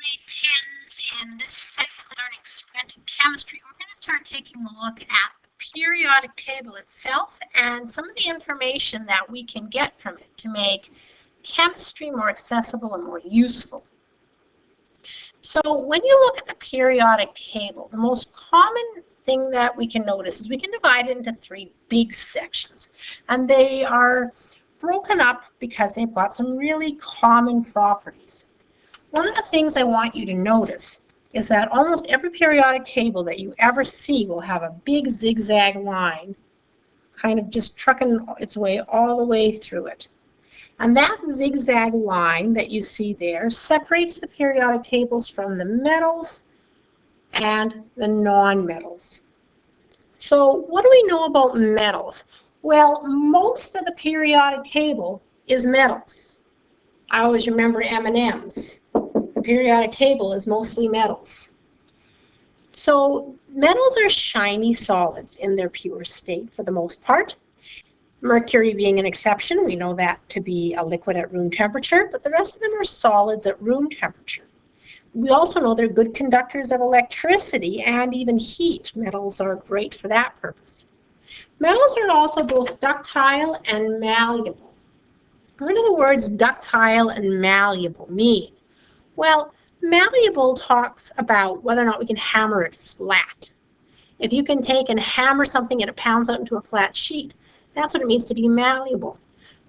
grade 10s. In this second learning sprint in chemistry, we're going to start taking a look at the periodic table itself and some of the information that we can get from it to make chemistry more accessible and more useful. So when you look at the periodic table, the most common thing that we can notice is we can divide it into three big sections, and they are broken up because they've got some really common properties. One of the things I want you to notice is that almost every periodic table that you ever see will have a big zigzag line kind of just trucking its way all the way through it. And that zigzag line that you see there separates the periodic tables from the metals and the non-metals. So what do we know about metals? Well, most of the periodic table is metals. I always remember M&Ms. The periodic table is mostly metals. So metals are shiny solids in their pure state for the most part. Mercury being an exception, we know that to be a liquid at room temperature, but the rest of them are solids at room temperature. We also know they're good conductors of electricity and even heat. Metals are great for that purpose. Metals are also both ductile and malleable. What do the words ductile and malleable mean? Well, malleable talks about whether or not we can hammer it flat. If you can take and hammer something and it pounds out into a flat sheet, that's what it means to be malleable.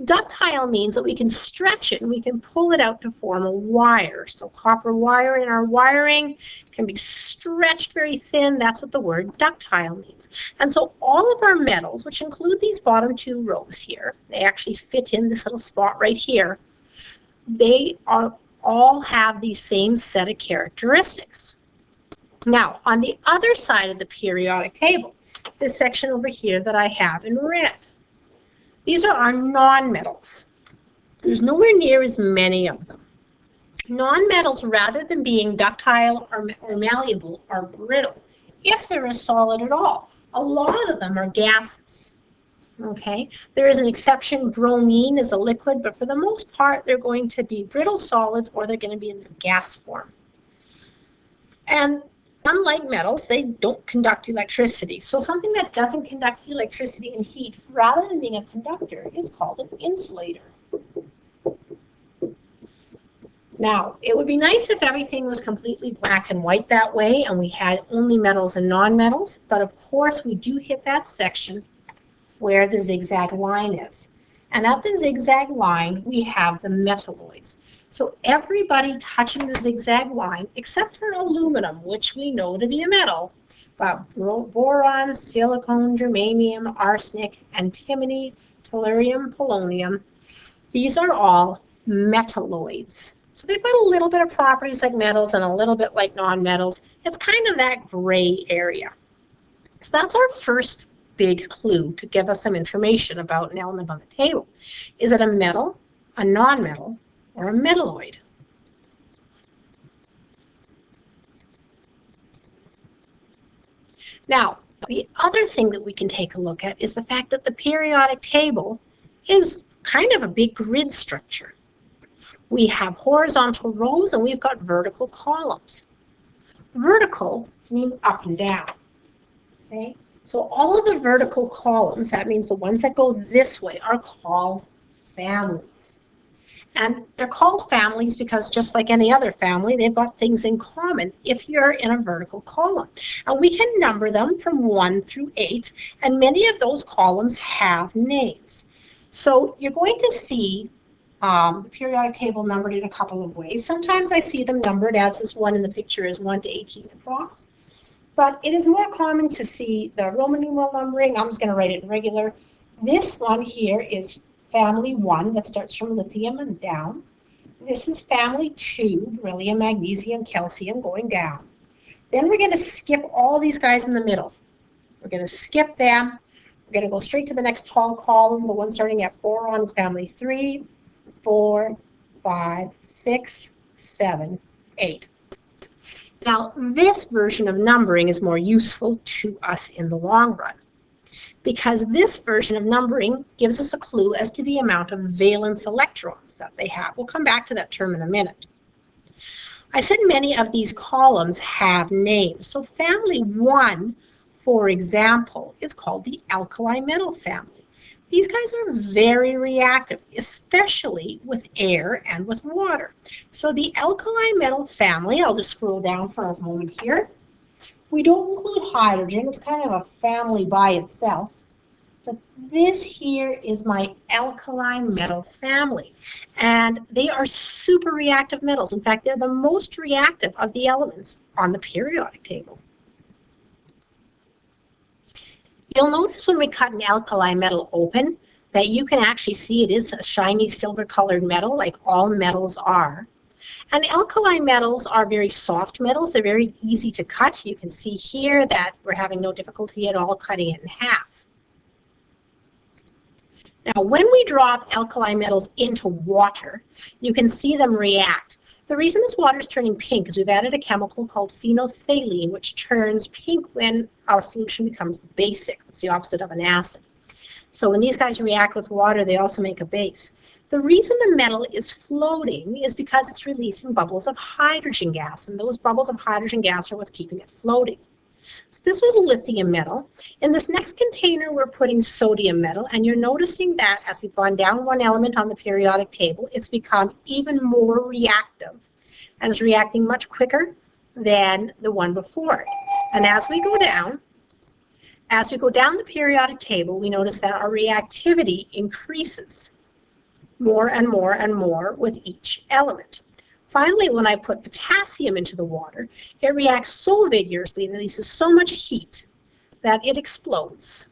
Ductile means that we can stretch it and we can pull it out to form a wire. So copper wire in our wiring can be stretched very thin. That's what the word ductile means. And so all of our metals, which include these bottom two rows here, they actually fit in this little spot right here, they all have the same set of characteristics. Now, on the other side of the periodic table, this section over here that I have in red, these are our nonmetals. There's nowhere near as many of them. Nonmetals, rather than being ductile or malleable, are brittle, if they're a solid at all. A lot of them are gases. Okay, there is an exception. Bromine is a liquid, but for the most part, they're going to be brittle solids or they're going to be in their gas form. And unlike metals, they don't conduct electricity. So something that doesn't conduct electricity and heat, rather than being a conductor, is called an insulator. Now, it would be nice if everything was completely black and white that way and we had only metals and non-metals, but of course we do hit that section where the zigzag line is. And at the zigzag line, we have the metalloids. So everybody touching the zigzag line, except for aluminum, which we know to be a metal, but boron, silicon, germanium, arsenic, antimony, tellurium, polonium, these are all metalloids. So they've got a little bit of properties like metals and a little bit like non-metals. It's kind of that gray area. So that's our first big clue to give us some information about an element on the table. Is it a metal, a non-metal, or a metalloid? Now, the other thing that we can take a look at is the fact that the periodic table is kind of a big grid structure. We have horizontal rows and we've got vertical columns. Vertical means up and down. Okay? So all of the vertical columns, that means the ones that go this way, are called families. And they're called families because just like any other family, they've got things in common if you're in a vertical column. And we can number them from 1 through 8, and many of those columns have names. So you're going to see the periodic table numbered in a couple of ways. Sometimes I see them numbered as this one in the picture is 1 to 18 across. But it is more common to see the Roman numeral numbering. I'm just going to write it in regular. This one here is family 1 that starts from lithium and down. This is family 2, beryllium, magnesium, calcium, going down. Then we're going to skip all these guys in the middle. We're going to skip them. We're going to go straight to the next tall column. The one starting at boron is family 3, 4, 5, 6, 7, 8. Now, this version of numbering is more useful to us in the long run because this version of numbering gives us a clue as to the amount of valence electrons that they have. We'll come back to that term in a minute. I said many of these columns have names. So family 1, for example, is called the alkali metal family. These guys are very reactive, especially with air and with water. So the alkali metal family, I'll just scroll down for a moment here. We don't include hydrogen, it's kind of a family by itself. But this here is my alkaline metal family. And they are super reactive metals. In fact, they're the most reactive of the elements on the periodic table. You'll notice when we cut an alkali metal open that you can actually see it is a shiny silver-colored metal, like all metals are. And alkali metals are very soft metals. They're very easy to cut. You can see here that we're having no difficulty at all cutting it in half. Now, when we drop alkali metals into water, you can see them react. The reason this water is turning pink is we've added a chemical called phenolphthalein, which turns pink when our solution becomes basic. It's the opposite of an acid. So when these guys react with water, they also make a base. The reason the metal is floating is because it's releasing bubbles of hydrogen gas, and those bubbles of hydrogen gas are what's keeping it floating. So this was lithium metal. In this next container, we're putting sodium metal, and you're noticing that as we've gone down one element on the periodic table, it's become even more reactive, and is reacting much quicker than the one before it. And as we go down the periodic table, we notice that our reactivity increases more and more and more with each element. Finally, when I put potassium into the water, it reacts so vigorously and releases so much heat that it explodes.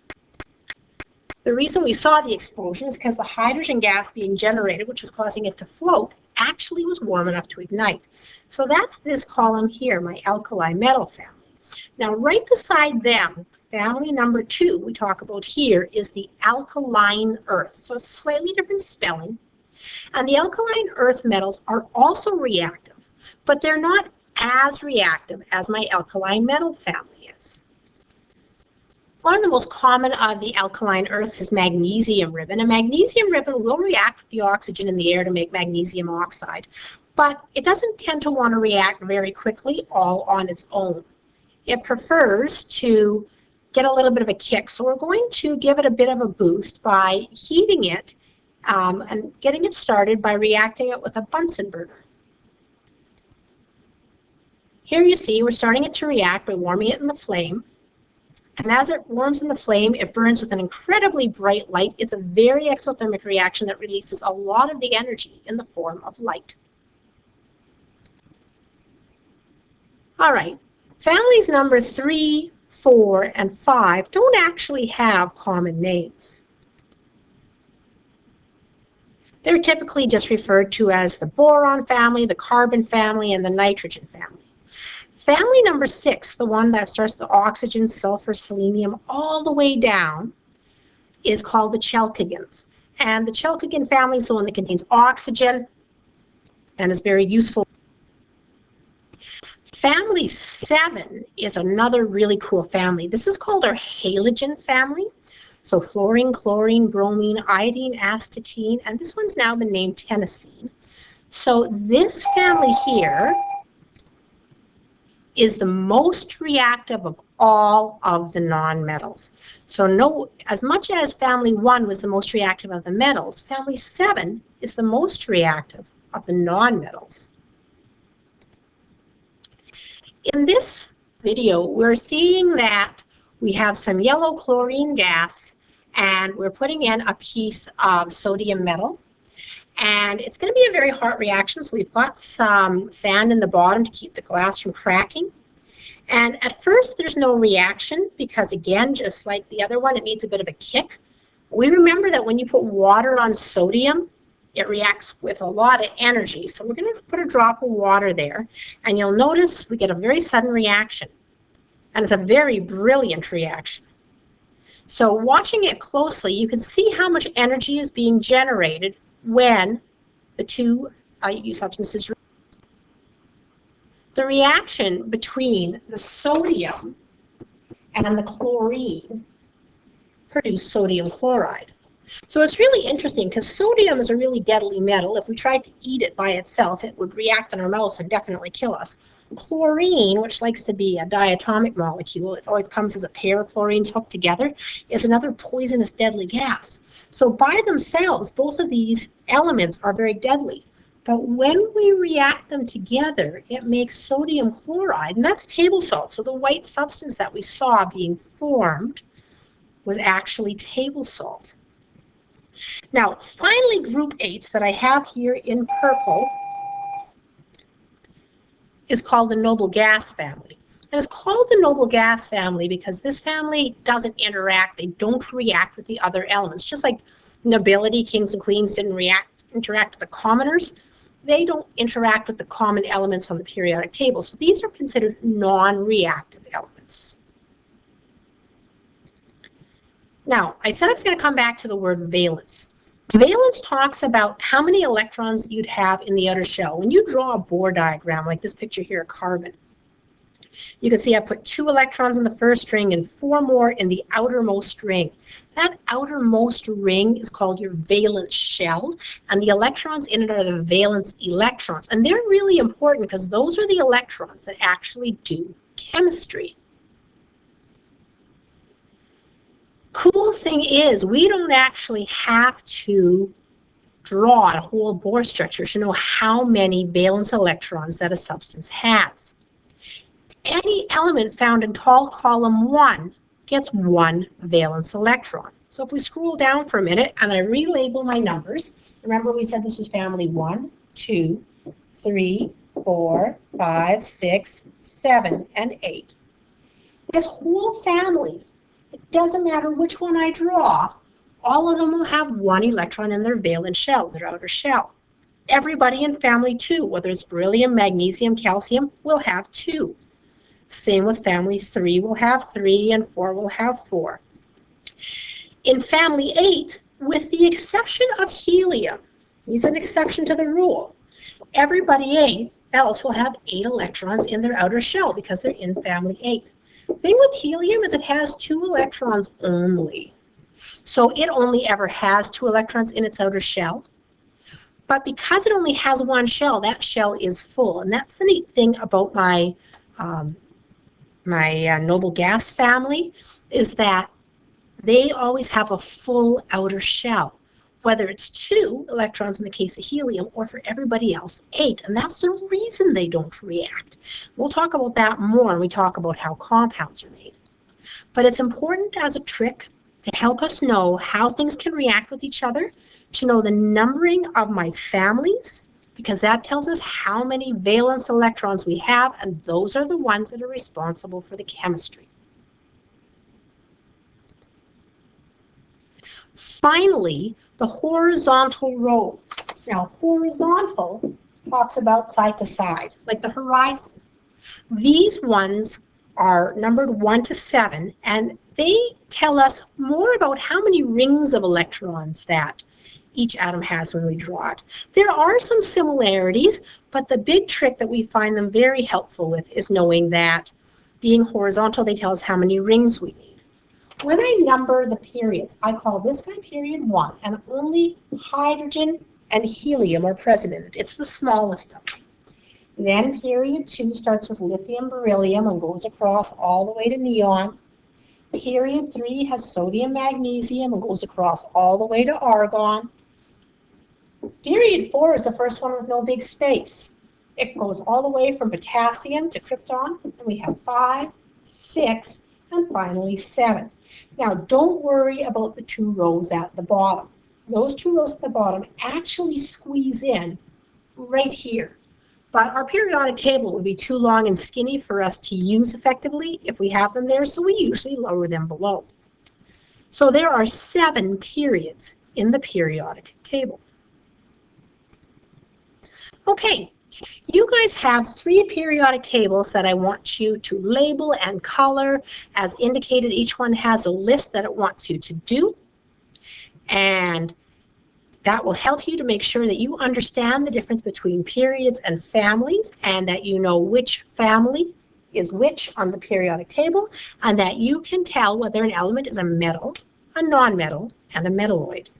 The reason we saw the explosion is because the hydrogen gas being generated, which was causing it to float, actually was warm enough to ignite. So that's this column here, my alkali metal family. Now, right beside them, family number 2 we talk about here is the alkaline earth. So it's slightly different spelling. And the alkaline earth metals are also reactive, but they're not as reactive as my alkaline metal family is. One of the most common of the alkaline earths is magnesium ribbon. And magnesium ribbon will react with the oxygen in the air to make magnesium oxide, but it doesn't tend to want to react very quickly all on its own. It prefers to get a little bit of a kick, so we're going to give it a bit of a boost by heating it and getting it started by reacting it with a Bunsen burner. Here you see we're starting it to react by warming it in the flame. And as it warms in the flame, it burns with an incredibly bright light. It's a very exothermic reaction that releases a lot of the energy in the form of light. All right, families number 3, 4, and 5 don't actually have common names. They're typically just referred to as the boron family, the carbon family, and the nitrogen family. Family number 6, the one that starts with oxygen, sulfur, selenium, all the way down, is called the chalcogens. And the chalcogen family is the one that contains oxygen and is very useful. Family 7 is another really cool family. This is called our halogen family. So fluorine, chlorine, bromine, iodine, astatine, and this one's now been named tennessine. So this family here is the most reactive of all of the nonmetals. So as much as family 1 was the most reactive of the metals, family 7 is the most reactive of the nonmetals. In this video, we're seeing that we have some yellow chlorine gas, and we're putting in a piece of sodium metal. And it's going to be a very hot reaction, so we've got some sand in the bottom to keep the glass from cracking. And at first, there's no reaction because, again, just like the other one, it needs a bit of a kick. We remember that when you put water on sodium, it reacts with a lot of energy. So we're going to put a drop of water there, and you'll notice we get a very sudden reaction. And it's a very brilliant reaction. So watching it closely, you can see how much energy is being generated when the two substances. The reaction between the sodium and the chlorine produce sodium chloride. So it's really interesting because sodium is a really deadly metal. If we tried to eat it by itself, it would react in our mouth and definitely kill us. Chlorine, which likes to be a diatomic molecule, it always comes as a pair of chlorines hooked together, is another poisonous deadly gas. So by themselves, both of these elements are very deadly. But when we react them together, it makes sodium chloride, and that's table salt. So the white substance that we saw being formed was actually table salt. Now, finally, group 8 that I have here in purple is called the noble gas family. And it's called the noble gas family because this family doesn't interact. They don't react with the other elements. Just like nobility, kings and queens didn't interact with the commoners, they don't interact with the common elements on the periodic table. So these are considered non-reactive elements. Now, I said I was going to come back to the word valence. Valence talks about how many electrons you'd have in the outer shell. When you draw a Bohr diagram, like this picture here of carbon, you can see I put 2 electrons in the first ring and 4 more in the outermost ring. That outermost ring is called your valence shell, and the electrons in it are the valence electrons. And they're really important because those are the electrons that actually do chemistry. Cool thing is, we don't actually have to draw a whole Bohr structure to know how many valence electrons that a substance has. Any element found in tall column 1 gets 1 valence electron. So if we scroll down for a minute and I relabel my numbers, remember we said this was family 1, 2, 3, 4, 5, 6, 7, and 8. This whole family, it doesn't matter which one I draw, all of them will have 1 electron in their valence shell, their outer shell. Everybody in family 2, whether it's beryllium, magnesium, calcium, will have 2. Same with family 3 will have 3 and 4 will have 4. In family 8, with the exception of helium, he's an exception to the rule, everybody else will have 8 electrons in their outer shell because they're in family 8. The thing with helium is it has 2 electrons only. So it only ever has 2 electrons in its outer shell. But because it only has 1 shell, that shell is full. And that's the neat thing about my noble gas family, is that they always have a full outer shell, whether it's 2 electrons in the case of helium or for everybody else 8. And that's the reason they don't react. We'll talk about that more when we talk about how compounds are made. But it's important as a trick to help us know how things can react with each other, to know the numbering of my families, because that tells us how many valence electrons we have, and those are the ones that are responsible for the chemistry. Finally, the horizontal rows. Now, horizontal talks about side to side, like the horizon. These ones are numbered 1 to 7, and they tell us more about how many rings of electrons that each atom has when we draw it. There are some similarities, but the big trick that we find them very helpful with is knowing that being horizontal, they tell us how many rings we need. When I number the periods, I call this guy period 1, and only hydrogen and helium are present in it. It's the smallest of them. Then period 2 starts with lithium, beryllium, and goes across all the way to neon. Period 3 has sodium, magnesium, and goes across all the way to argon. Period 4 is the first one with no big space. It goes all the way from potassium to krypton, and we have 5, 6, and finally 7. Now, don't worry about the 2 rows at the bottom. Those 2 rows at the bottom actually squeeze in right here. But our periodic table would be too long and skinny for us to use effectively if we have them there, so we usually lower them below. So there are 7 periods in the periodic table. Okay, you guys have 3 periodic tables that I want you to label and color. As indicated, each one has a list that it wants you to do. And that will help you to make sure that you understand the difference between periods and families, and that you know which family is which on the periodic table, and that you can tell whether an element is a metal, a nonmetal, and a metalloid.